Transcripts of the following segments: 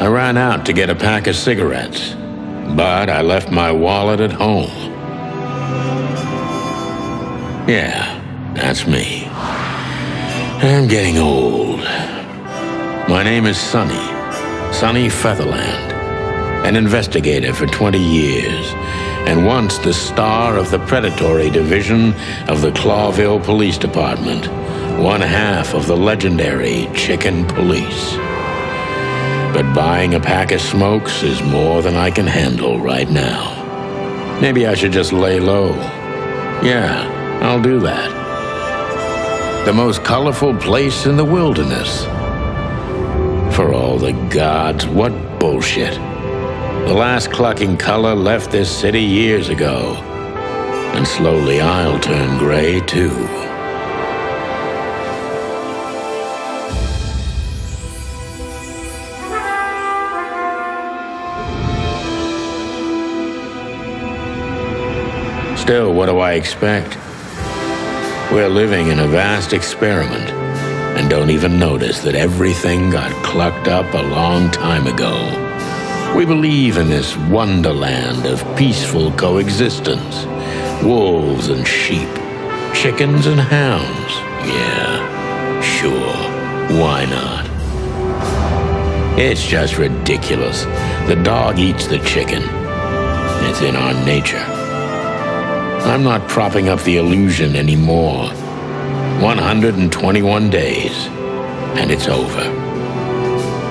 I ran out to get a pack of cigarettes, but I left my wallet at home. Yeah, that's me. I'm getting old. My name is Sonny Featherland, an investigator for 20 years, and once the star of the predatory division of the Clawville Police Department, one half of the legendary Chicken Police. But buying a pack of smokes is more than I can handle right now. Maybe I should just lay low. Yeah, I'll do that. The most colorful place in the wilderness. For all the gods, what bullshit. The last clucking color left this city years ago. And slowly I'll turn gray too. Still, what do I expect? We're living in a vast experiment, and don't even notice that everything got clucked up a long time ago. We believe in this wonderland of peaceful coexistence. Wolves and sheep, chickens and hounds. Yeah, sure, why not? It's just ridiculous. The dog eats the chicken. It's in our nature. I'm not propping up the illusion anymore. 121 days, and it's over.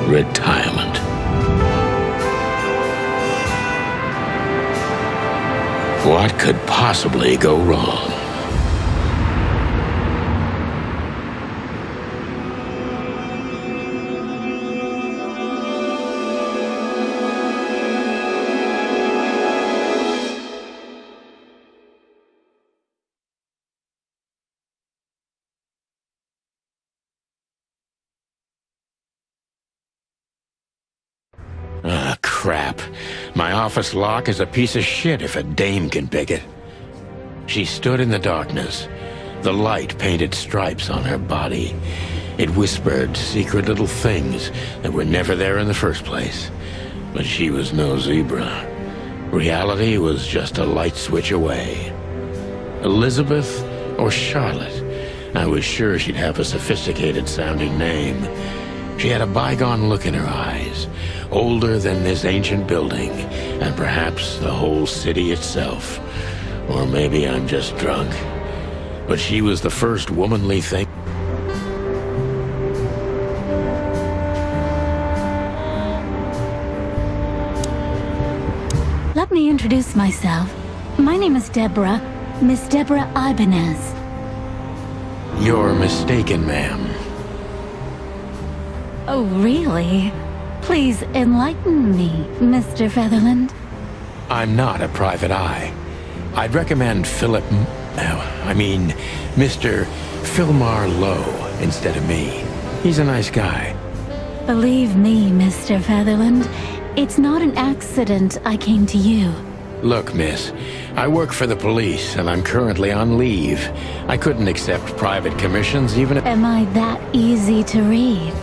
Retirement. What could possibly go wrong? Ah, crap. My office lock is a piece of shit if a dame can pick it. She stood in the darkness. The light painted stripes on her body. It whispered secret little things that were never there in the first place. But she was no zebra. Reality was just a light switch away. Elizabeth or Charlotte? I was sure she'd have a sophisticated-sounding name. She had a bygone look in her eyes, older than this ancient building, and perhaps the whole city itself. Or maybe I'm just drunk. But she was the first womanly thing. Let me introduce myself. My name is Deborah, Miss Deborah Ibanez. You're mistaken, ma'am. Oh, really? Please enlighten me, Mr. Featherland. I'm not a private eye. I'd recommend Mr. Philmar Lowe instead of me. He's a nice guy. Believe me, Mr. Featherland, it's not an accident I came to you. Look, miss, I work for the police and I'm currently on leave. I couldn't accept private commissions even if... Am I that easy to read?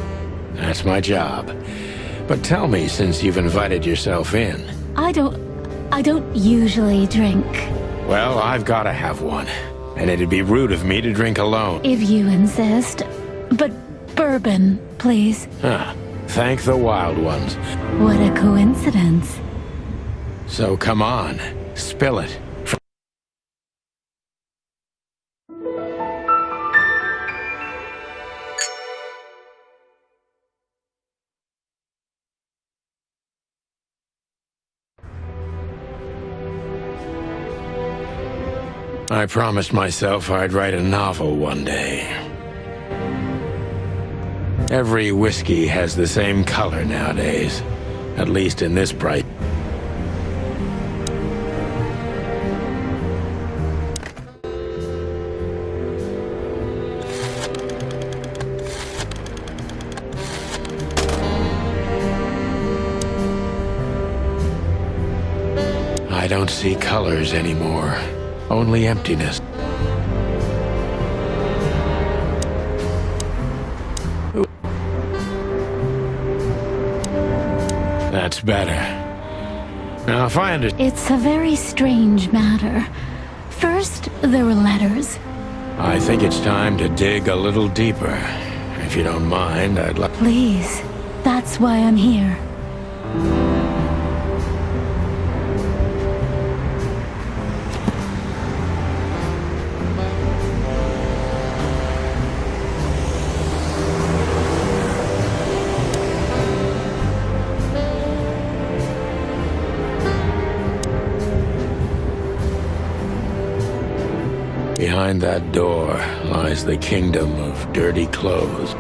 That's my job. But tell me, since you've invited yourself in. I don't usually drink. Well, I've got to have one. And it'd be rude of me to drink alone. If you insist. But bourbon, please. Ah, thank the wild ones. What a coincidence. So come on, spill it. I promised myself I'd write a novel one day. Every whiskey has the same color nowadays, at least in this bright. I don't see colors anymore. Only emptiness. That's better. Now, if I understand... It's a very strange matter. First, there were letters. I think it's time to dig a little deeper. If you don't mind, I'd like... Please. That's why I'm here. Behind that door lies the kingdom of dirty clothes.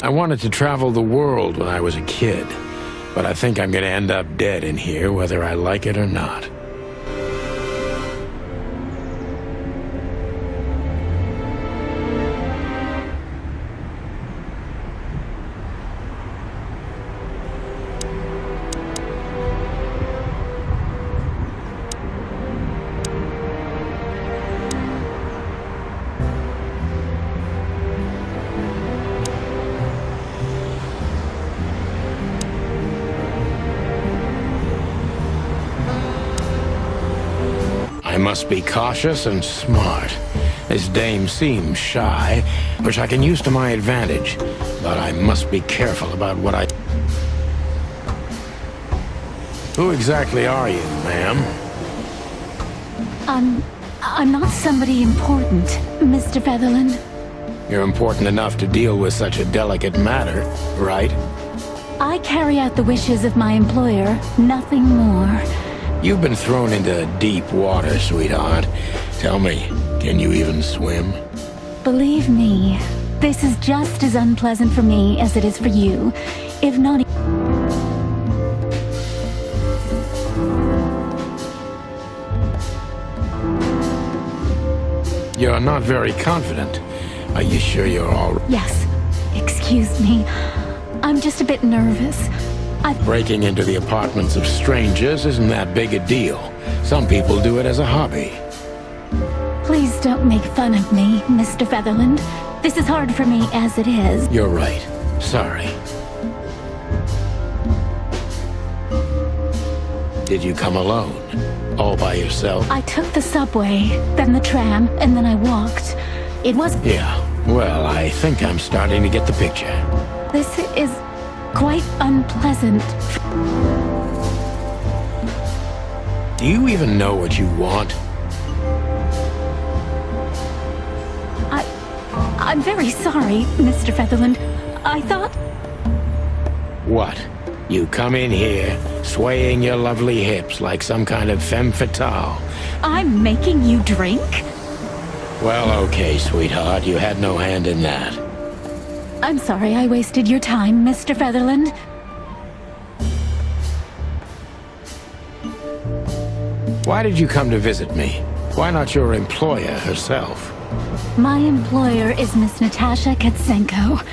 I wanted to travel the world when I was a kid, but I think I'm gonna end up dead in here whether I like it or not. I must be cautious and smart. This dame seems shy, which I can use to my advantage, but I must be careful about what I... Who exactly are you, ma'am? I'm not somebody important, Mr. Featherland. You're important enough to deal with such a delicate matter, right? I carry out the wishes of my employer, nothing more. You've been thrown into deep water, sweetheart. Tell me, can you even swim? Believe me, this is just as unpleasant for me as it is for you, if not... You're not very confident. Are you sure you're all right? Yes. Excuse me. I'm just a bit nervous. Breaking into the apartments of strangers isn't that big a deal. Some people do it as a hobby. Please don't make fun of me, Mr. Featherland. This is hard for me as it is. You're right. Sorry. Did you come alone? All by yourself? I took the subway, then the tram, and then I walked. It was... Yeah. Well, I think I'm starting to get the picture. This is quite unpleasant. Do you even know what you want? I'm very sorry, Mr. Featherland. I thought... What? You come in here, swaying your lovely hips like some kind of femme fatale. I'm making you drink? Well, okay, sweetheart. You had no hand in that. I'm sorry I wasted your time, Mr. Featherland. Why did you come to visit me? Why not your employer herself? My employer is Miss Natasha Katsenko.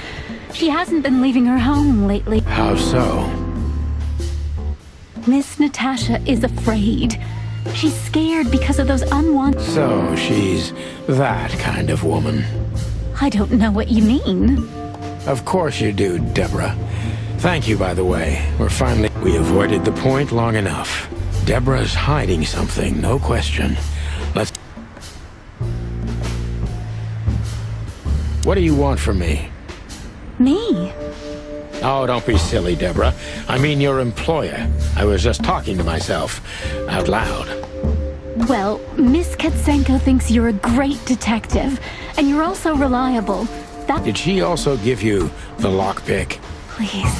She hasn't been leaving her home lately. How so? Miss Natasha is afraid. She's scared because of those unwanted... So she's that kind of woman. I don't know what you mean. Of course you do, Deborah. Thank you, by the way. We avoided the point long enough. Deborah's hiding something, no question. Let's... What do you want from me? Me? Oh, don't be silly, Deborah. I mean your employer. I was just talking to myself, out loud. Well, Miss Katsenko thinks you're a great detective, and you're also reliable. Did she also give you the lockpick? Please,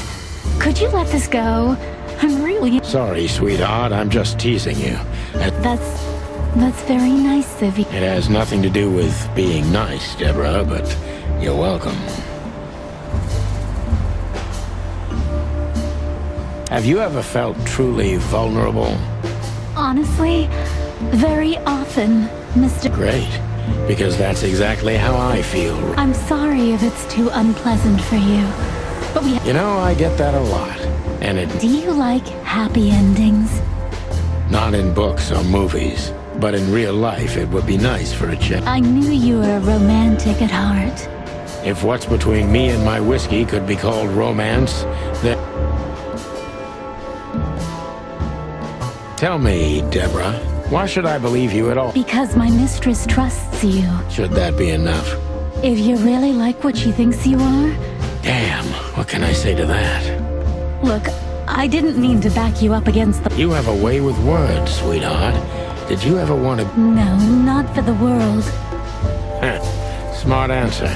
could you let this go? I'm really... Sorry, sweetheart, I'm just teasing you. That's very nice of you. It has nothing to do with being nice, Deborah, but you're welcome. Have you ever felt truly vulnerable? Honestly, very often, Mr. Great, because that's exactly how I feel. I'm sorry if it's too unpleasant for you, but we... You know, I get that a lot, and Do you like happy endings? not in books or movies, but in real life it would be nice for a change. I knew you were romantic at heart. If what's between me and my whiskey could be called romance, then... Tell me, Deborah, why should I believe you at all? Because my mistress trusts you. Should that be enough? If you really like what she thinks you are... Damn, what can I say to that? Look, I didn't mean to back you up against the... You have a way with words, sweetheart. Did you ever want to... No, not for the world. Smart answer.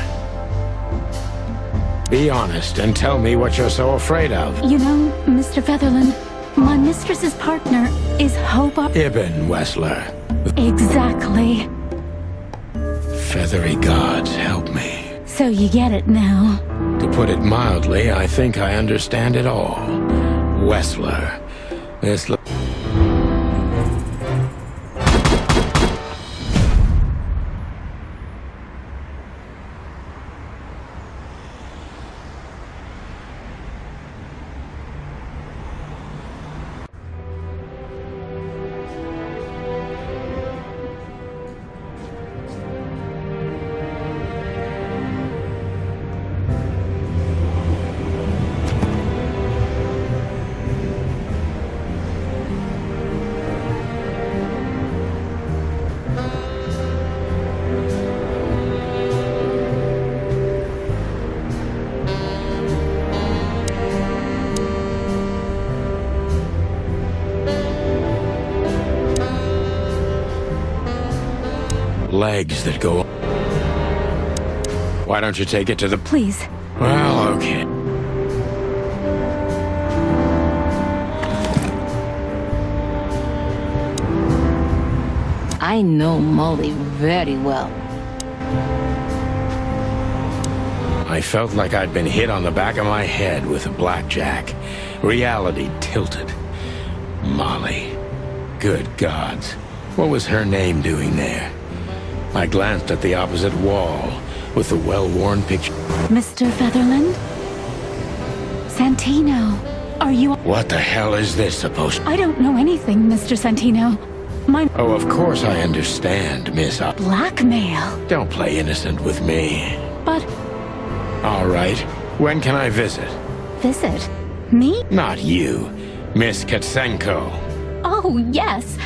Be honest and tell me what you're so afraid of. You know, Mr. Featherland, my mistress's partner is Hope... Ibn Wessler. Exactly. Feathery gods, help me. So you get it now. To put it mildly, I think I understand it all. Wessler. This... legs that go... Why don't you take it to the... Please. Well, okay. I know Molly very well. I felt like I'd been hit on the back of my head with a blackjack. Reality tilted. Molly. Good gods. What was her name doing there? I glanced at the opposite wall with the well-worn picture. Mr. Featherland? Santino, are you... What the hell is this supposed to... I don't know anything, Mr. Santino. My... Oh, of course I understand, Miss... Blackmail. Don't play innocent with me. But... All right. When can I visit? Visit? Me? Not you. Miss Katsenko. Oh, yes.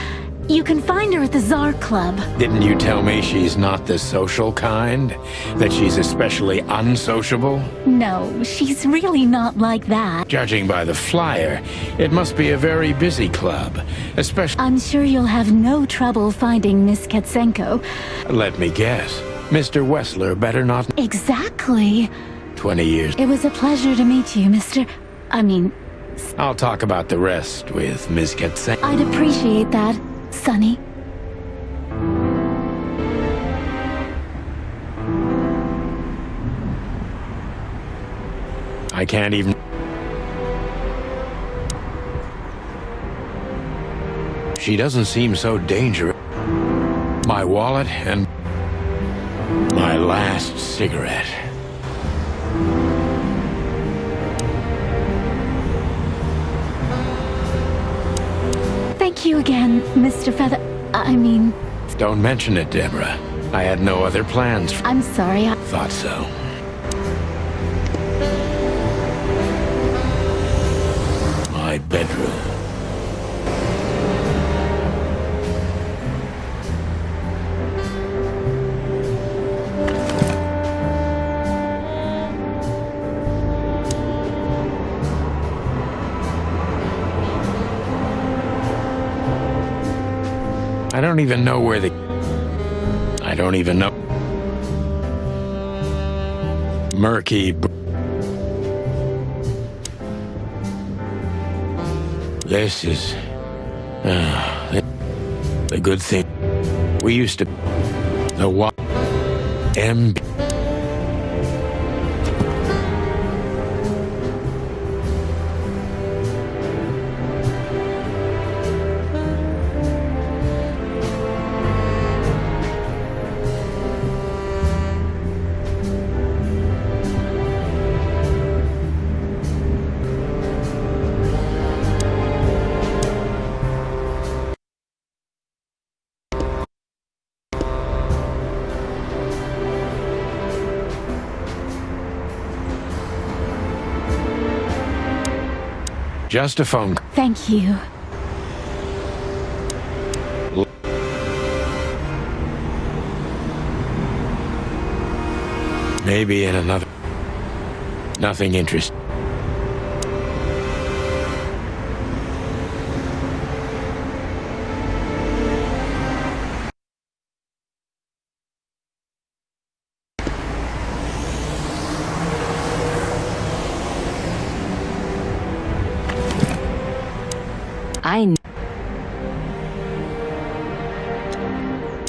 You can find her at the Tsar Club. Didn't you tell me she's not the social kind? That she's especially unsociable? No, she's really not like that. Judging by the flyer, it must be a very busy club. Especially... I'm sure you'll have no trouble finding Miss Katsenko. Let me guess. Mr. Wessler better not... Exactly. 20 years. It was a pleasure to meet you, I'll talk about the rest with Miss Katsenko. I'd appreciate that, Sonny. I can't even... She doesn't seem so dangerous. My wallet and... my last cigarette. Thank you again, Mr. Feather... Don't mention it, Deborah. I had no other plans. I'm sorry, Thought so. My bedroom. I don't even know where the... I don't even know. Murky... This is... the good thing. We used to... The what? MB... Just a phone. Thank you. Maybe in another... Nothing interesting.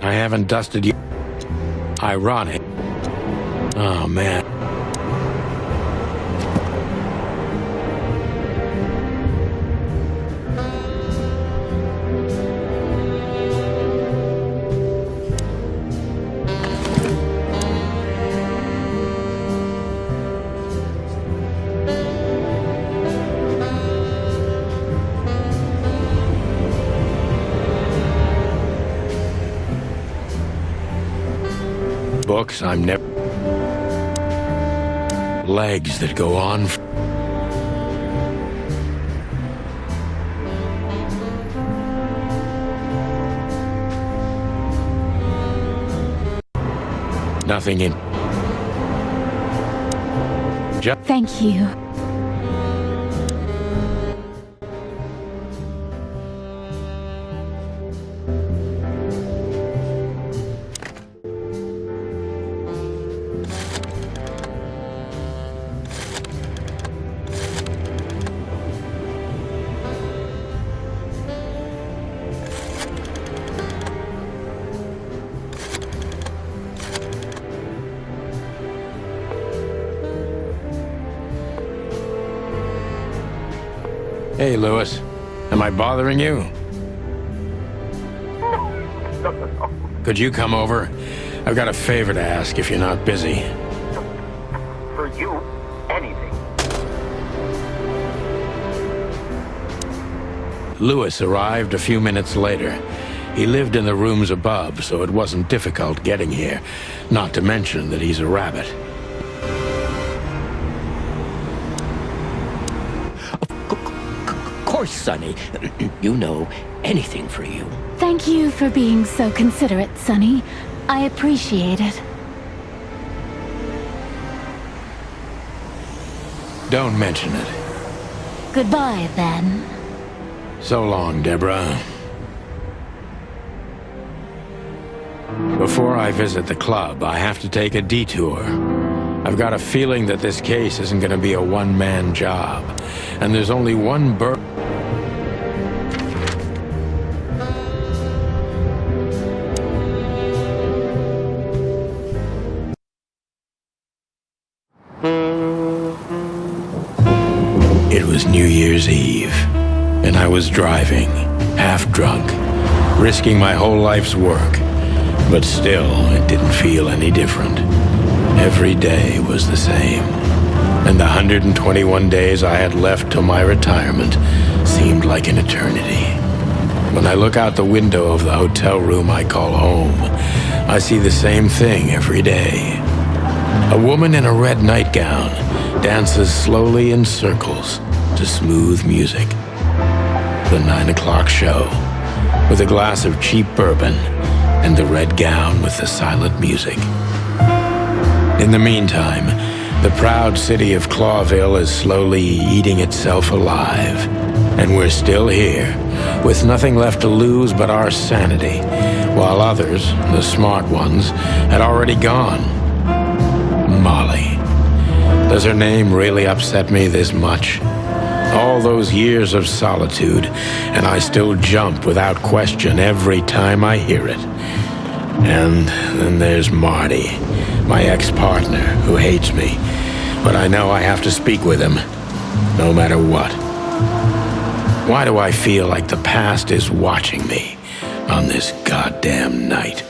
I haven't dusted you. Ironic. Oh, man. Books I'm never... Legs that go on... Nothing in... Thank you. Hey, Lewis. Am I bothering you? Could you come over? I've got a favor to ask if you're not busy. For you, anything. Lewis arrived a few minutes later. He lived in the rooms above, so it wasn't difficult getting here. Not to mention that he's a rabbit. Of course, Sonny. You know, anything for you. Thank you for being so considerate, Sonny. I appreciate it. Don't mention it. Goodbye, then. So long, Deborah. Before I visit the club, I have to take a detour. I've got a feeling that this case isn't going to be a one-man job. And there's only one It was New Year's Eve, and I was driving, half drunk, risking my whole life's work. But still, it didn't feel any different. Every day was the same, and the 121 days I had left till my retirement seemed like an eternity. When I look out the window of the hotel room I call home, I see the same thing every day. A woman in a red nightgown dances slowly in circles to smooth music. The 9 o'clock show, with a glass of cheap bourbon and the red gown with the silent music. In the meantime, the proud city of Clawville is slowly eating itself alive. And we're still here, with nothing left to lose but our sanity, while others, the smart ones, had already gone. Molly. Does her name really upset me this much? All those years of solitude, and I still jump without question every time I hear it. And then there's Marty, my ex-partner, who hates me. But I know I have to speak with him, no matter what. Why do I feel like the past is watching me on this goddamn night?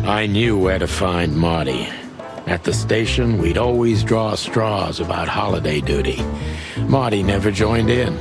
I knew where to find Marty. At the station, we'd always draw straws about holiday duty. Marty never joined in.